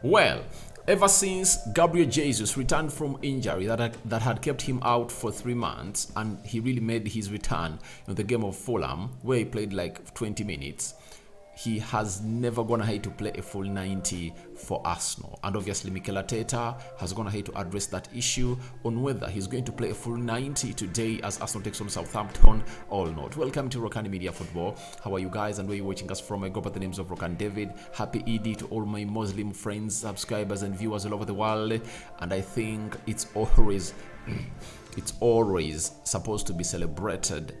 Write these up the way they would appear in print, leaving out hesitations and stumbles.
Well, ever since Gabriel Jesus returned from injury that had kept him out for 3 months, and he really made his return in the game of Fulham, where he played like 20 minutes, he has never gone ahead to play a full 90 for Arsenal. And obviously, Mikel Arteta has gone ahead to address that issue on whether he's going to play a full 90 today as Arsenal takes on Southampton or not. Welcome to Rokani Media Football. How are you guys and where are you watching us from? I go by the names of Rokani David. Happy Eid to all my Muslim friends, subscribers and viewers all over the world. And I think it's always supposed to be celebrated,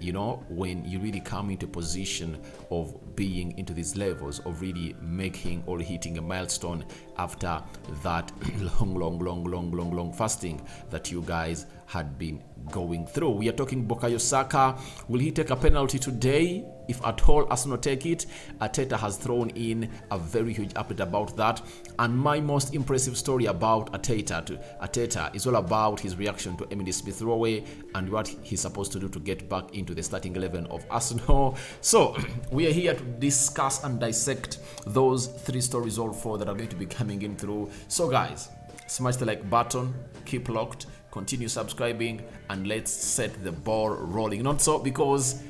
when you really come into position of being into these levels of really making or hitting a milestone after that long fasting that you guys had been going through. We are talking Bukayo Saka. Will he take a penalty today? If at all Arsenal take it, Arteta has thrown in a very huge update about that. And my most impressive story about Arteta is all about his reaction to Emily Smith Rowe and what he's supposed to do to get back into the starting 11 of Arsenal. So we are here to discuss and dissect those 3 stories, all 4 that are going to be coming in through. So guys, smash the like button, keep locked, continue subscribing, and let's set the ball rolling. Not so, because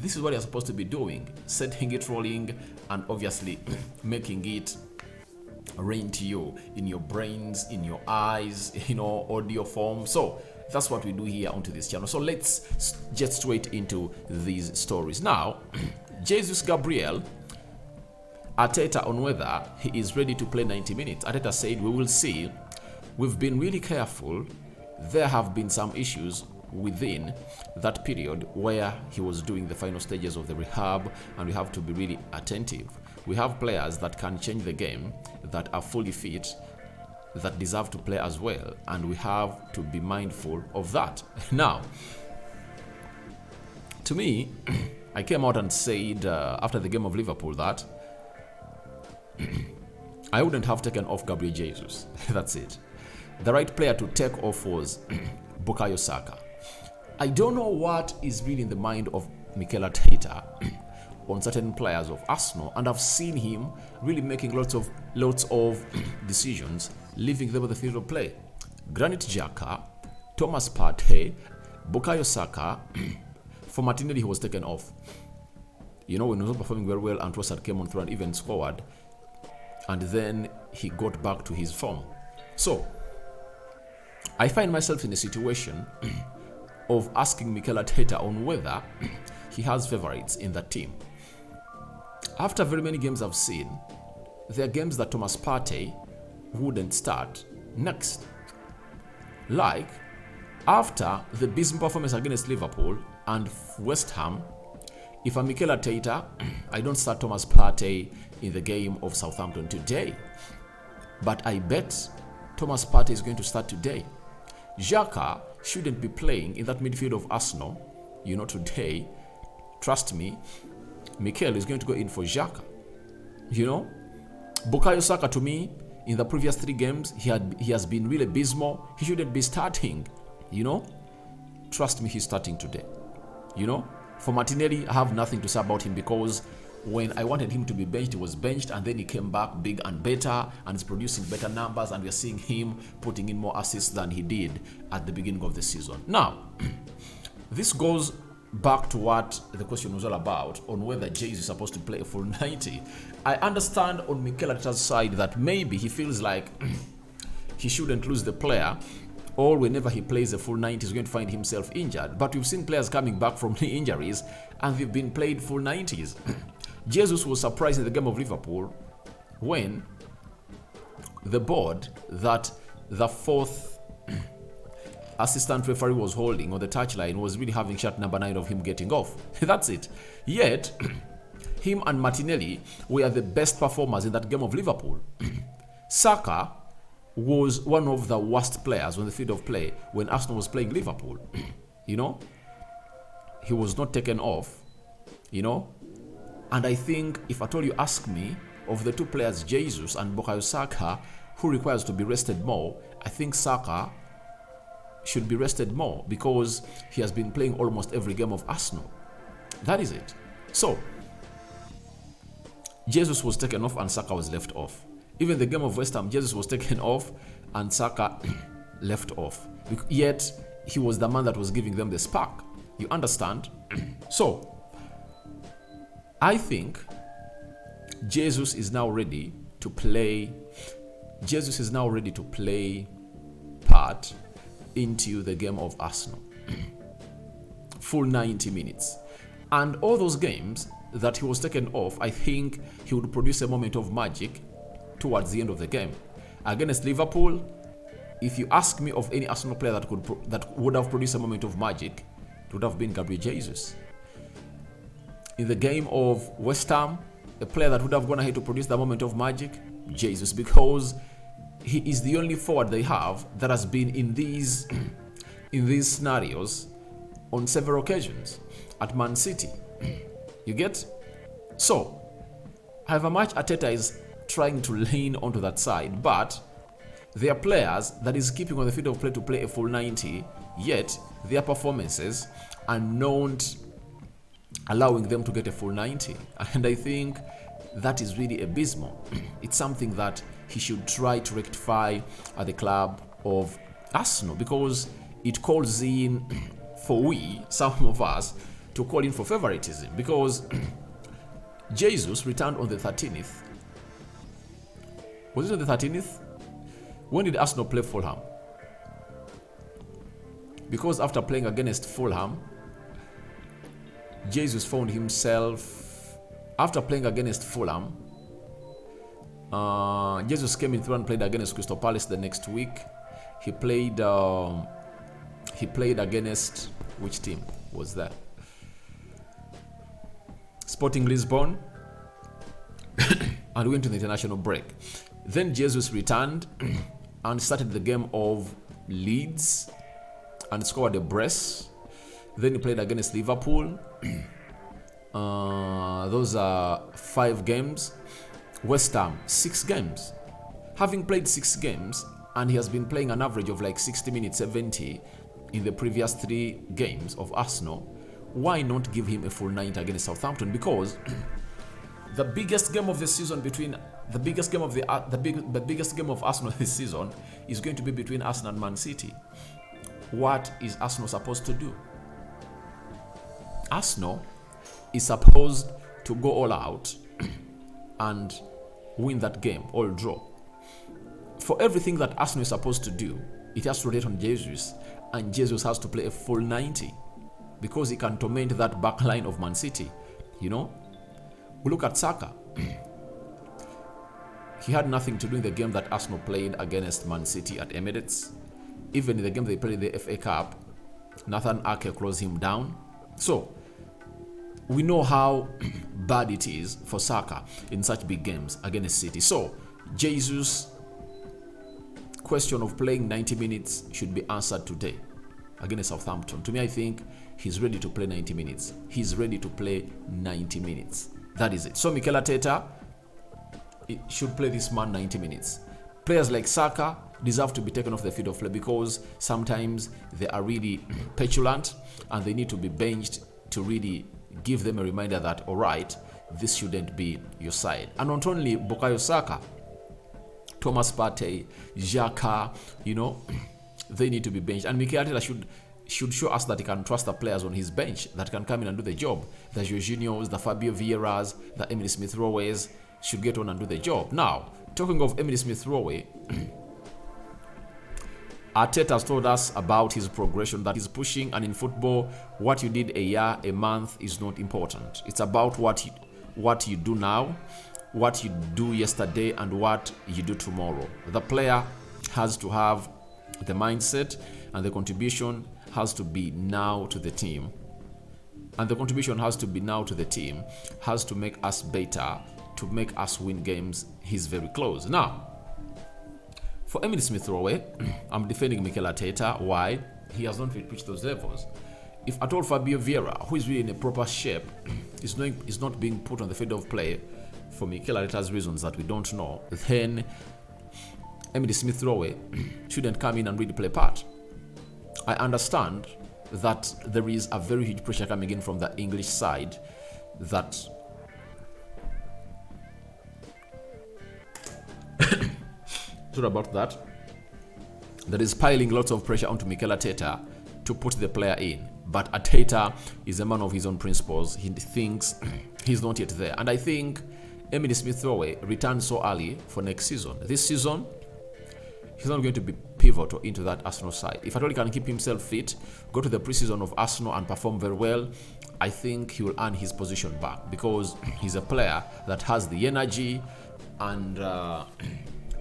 this is what you're supposed to be doing, setting it rolling and obviously making it rain to you in your brains, in your eyes, audio form. So that's what we do here onto this channel. So let's get straight into these stories. Now, Jesus Gabriel, Arteta on whether he is ready to play 90 minutes. Arteta said, we will see. We've been really careful. There have been some issues within that period where he was doing the final stages of the rehab, and we have to be really attentive. We have players that can change the game, that are fully fit, that deserve to play as well, and we have to be mindful of that. Now, to me, I came out and said after the game of Liverpool that I wouldn't have taken off Gabriel Jesus. That's it. The right player to take off was Bukayo Saka. I don't know what is really in the mind of Mikel Arteta on certain players of Arsenal, and I've seen him really making lots of decisions, leaving them on the field of play. Granit Xhaka, Thomas Partey, Bukayo Saka. For Martinelli, he was taken off. When he was not performing very well, and Trossard came on through and even scored, and then he got back to his form. So I find myself in a situation of asking Mikel Arteta on whether he has favorites in that team. After very many games I've seen, there are games that Thomas Partey wouldn't start next. Like, after the abysmal performance against Liverpool and West Ham, if I'm Mikel Arteta, I don't start Thomas Partey in the game of Southampton today. But I bet Thomas Partey is going to start today. Xhaka shouldn't be playing in that midfield of Arsenal, today. Trust me, Mikel is going to go in for Xhaka. Bukayo Saka, to me, in the previous 3 games, he has been really abysmal. He shouldn't be starting, Trust me, he's starting today. For Martinelli, I have nothing to say about him, because when I wanted him to be benched, he was benched, and then he came back big and better and is producing better numbers, and we're seeing him putting in more assists than he did at the beginning of the season. Now, this goes back to what the question was all about, on whether Jesus is supposed to play a full 90. I understand on Mikel Arteta's side that maybe he feels like he shouldn't lose the player, or whenever he plays a full 90, he's going to find himself injured. But we've seen players coming back from knee injuries, and they've been played full 90s. Jesus was surprised in the game of Liverpool when the board that the 4th assistant referee was holding on the touchline was really having shot number 9 of him getting off. That's it. Yet, him and Martinelli were the best performers in that game of Liverpool. Saka was one of the worst players on the field of play when Arsenal was playing Liverpool. He was not taken off, And I think, if at all you ask me, of the 2 players, Jesus and Bukayo Saka, who requires to be rested more, I think Saka should be rested more, because he has been playing almost every game of Arsenal. That is it. So, Jesus was taken off and Saka was left off. Even the game of West Ham, Jesus was taken off and Saka left off. Yet, he was the man that was giving them the spark. You understand? So, I think Jesus is now ready to play. Jesus is now ready to play part into the game of Arsenal. Full 90 minutes. And all those games that he was taken off, I think he would produce a moment of magic towards the end of the game. Against Liverpool, if you ask me of any Arsenal player that would have produced a moment of magic, it would have been Gabriel Jesus. In the game of West Ham, a player that would have gone ahead to produce the moment of magic, Jesus, because he is the only forward they have that has been in these scenarios on several occasions at Man City. You get? So, however much Arteta is trying to lean onto that side, but there are players that is keeping on the field of play to play a full 90, yet their performances are not allowing them to get a full 90. And I think that is really abysmal. It's something that he should try to rectify at the club of Arsenal, because it calls in for some of us, to call in for favoritism, because Jesus returned on the 13th. Was it on the 13th? When did Arsenal play Fulham? Because after playing against Fulham, Jesus found himself, after playing against Fulham, Jesus came in through and played against Crystal Palace the next week. He played against, which team was that? Sporting Lisbon, and went to the international break. Then Jesus returned and started the game of Leeds and scored a brace. Then he played against Liverpool. Those are 5 games. West Ham, 6 games. Having played 6 games, and he has been playing an average of like 60 minutes, 70 in the previous 3 games of Arsenal, why not give him a full 90 against Southampton? Because the biggest game of the season the biggest game of Arsenal this season is going to be between Arsenal and Man City. What is Arsenal supposed to do? Arsenal is supposed to go all out and win that game, all draw. For everything that Arsenal is supposed to do, it has to rate on Jesus, and Jesus has to play a full 90 because he can torment that back line of Man City. You know, we look at Saka. He had nothing to do in the game that Arsenal played against Man City at Emirates. Even in the game they played in the FA Cup, Nathan Ake closed him down. So, we know how bad it is for Saka in such big games against City. So, Jesus' question of playing 90 minutes should be answered today against Southampton. To me, I think he's ready to play 90 minutes. He's ready to play 90 minutes. That is it. So, Mikel Arteta should play this man 90 minutes. Players like Saka deserve to be taken off the field of play because sometimes they are really petulant and they need to be benched to really give them a reminder that, all right, this shouldn't be your side. And not only Bukayo Saka, Thomas Partey, Xhaka, they need to be benched. And Mikel Arteta should show us that he can trust the players on his bench that can come in and do the job. The Jorginhos, the Fabio Vieiras, the Emily Smith-Rowes should get on and do the job. Now, talking of Emily Smith-Rowe, Arteta has told us about his progression that he's pushing, and in football, what you did a year, a month is not important. It's about what you do now, what you do yesterday, and what you do tomorrow. The player has to have the mindset, and the contribution has to be now to the team. And the contribution has to be now to the team, has to make us better, to make us win games. He's very close. Now, for Emily Smith-Rowe, I'm defending Mikel Arteta. Why? He has not reached those levels. If at all Fabio Vieira, who is really in a proper shape, is not being put on the field of play for Mikel Arteta's reasons that we don't know, then Emily Smith-Rowe shouldn't come in and really play part. I understand that there is a very huge pressure coming in from the English side that thought about that. That is piling lots of pressure onto Mikel Arteta to put the player in. But Arteta is a man of his own principles. He thinks he's not yet there. And I think Emile Smith-Rowe returned so early for next season. This season, he's not going to be pivotal into that Arsenal side. If at all he can keep himself fit, go to the preseason of Arsenal and perform very well, I think he will earn his position back, because he's a player that has the energy, and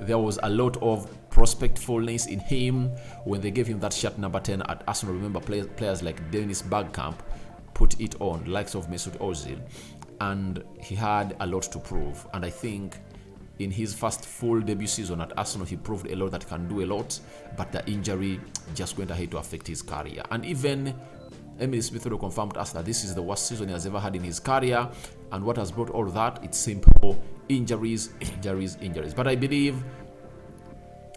there was a lot of prospectfulness in him when they gave him that shirt number 10 at Arsenal. Remember, players like Dennis Bergkamp put it on, likes of Mesut Ozil, and he had a lot to prove. And I think in his first full debut season at Arsenal, he proved a lot that he can do a lot, but the injury just went ahead to affect his career. And even Emile Smith-Rowe confirmed to us that this is the worst season he has ever had in his career. And what has brought all that? It's simple: injuries. But I believe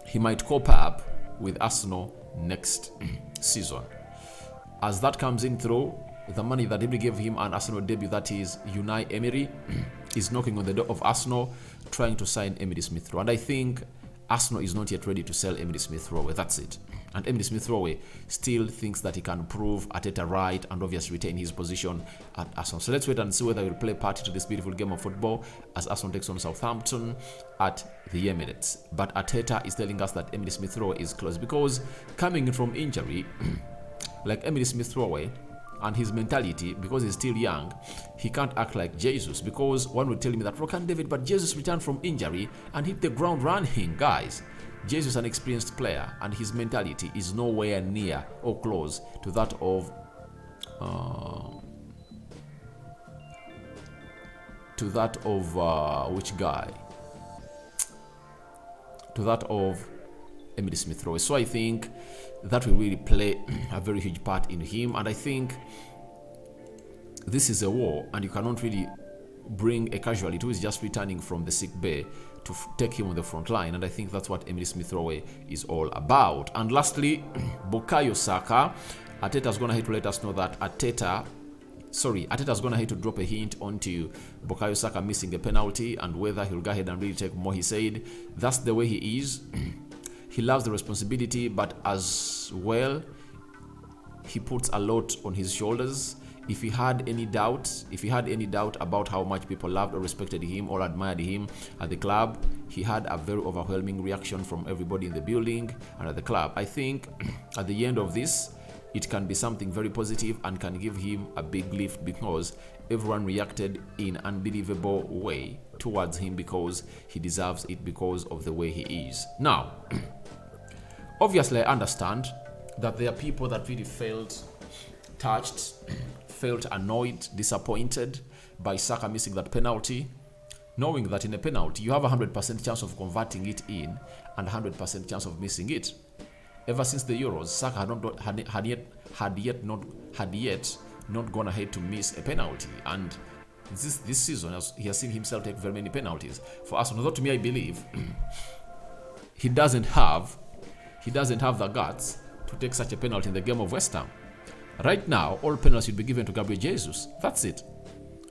he might cope up with Arsenal next season. As that comes in through, the money that Emery gave him an Arsenal debut, that is Unai Emery, is knocking on the door of Arsenal, trying to sign Emile Smith-Rowe. And I think Arsenal is not yet ready to sell Emile Smith-Rowe. That's it. And Emile Smith-Rowe still thinks that he can prove Arteta right and obviously retain his position at Arsenal. So let's wait and see whether he will play part into this beautiful game of football as Arsenal takes on Southampton at the Emirates. But Arteta is telling us that Emile Smith-Rowe is close, because coming in from injury, like Emile Smith-Rowe and his mentality, because he's still young, he can't act like Jesus, because one would tell me that, Rokani David, but Jesus returned from injury and hit the ground running. Guys, Jesus is an experienced player, and his mentality is nowhere near or close to that of which guy? To that of Emile Smith-Rowe. So I think that will really play a very huge part in him, and I think this is a war, and you cannot really bring a casualty who is just returning from the sick bay to take him on the front line, and I think that's what Emile Smith-Rowe is all about. And lastly, Bukayo Saka. Arteta's gonna have to let us know that Arteta's gonna have to drop a hint onto Bukayo Saka missing a penalty and whether he'll go ahead and really take more. He said that's the way he is. He loves the responsibility, but as well, he puts a lot on his shoulders. If he had any doubt about how much people loved or respected him or admired him at the club, he had a very overwhelming reaction from everybody in the building and at the club. I think at the end of this, it can be something very positive and can give him a big lift, because everyone reacted in an unbelievable way towards him, because he deserves it because of the way he is. Now, obviously, I understand that there are people that really felt touched, felt annoyed, disappointed by Saka missing that penalty, knowing that in a penalty you have a 100% chance of converting it in and a 100% chance of missing it. Ever since the Euros, Saka had yet not gone ahead to miss a penalty, and this season he has seen himself take very many penalties for Arsenal. Although to me, I believe he doesn't have the guts to take such a penalty in the game of West Ham. Right now, all penalties should be given to Gabriel Jesus. That's it.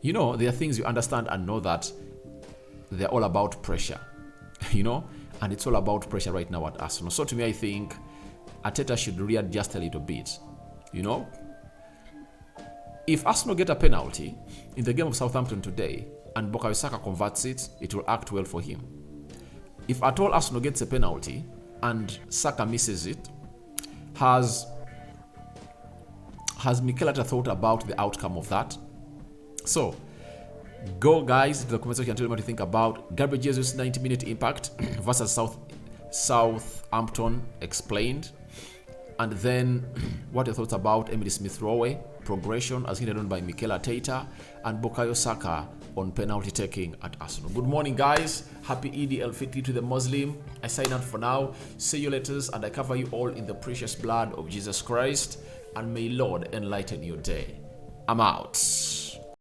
You know, there are things you understand and know that they're all about pressure. You know, and it's all about pressure right now at Arsenal. So to me, I think Arteta should readjust a little bit. You know, if Arsenal get a penalty in the game of Southampton today and Bukayo Saka converts it, it will act well for him. If at all Arsenal gets a penalty and Saka misses it, has Mikel Arteta thought about the outcome of that? So, go guys to the comment section and tell me what you think about Gabriel Jesus' 90-minute impact versus Southampton explained. And then what your thoughts about Emile Smith-Rowe progression as hinted on by Mikel Arteta, and Bukayo Saka on penalty taking at Arsenal. Good morning guys, happy Eid al-Fitr to the Muslim. I sign out for now. See you later, and I cover you all in the precious blood of Jesus Christ, and may Lord enlighten your day. I'm out.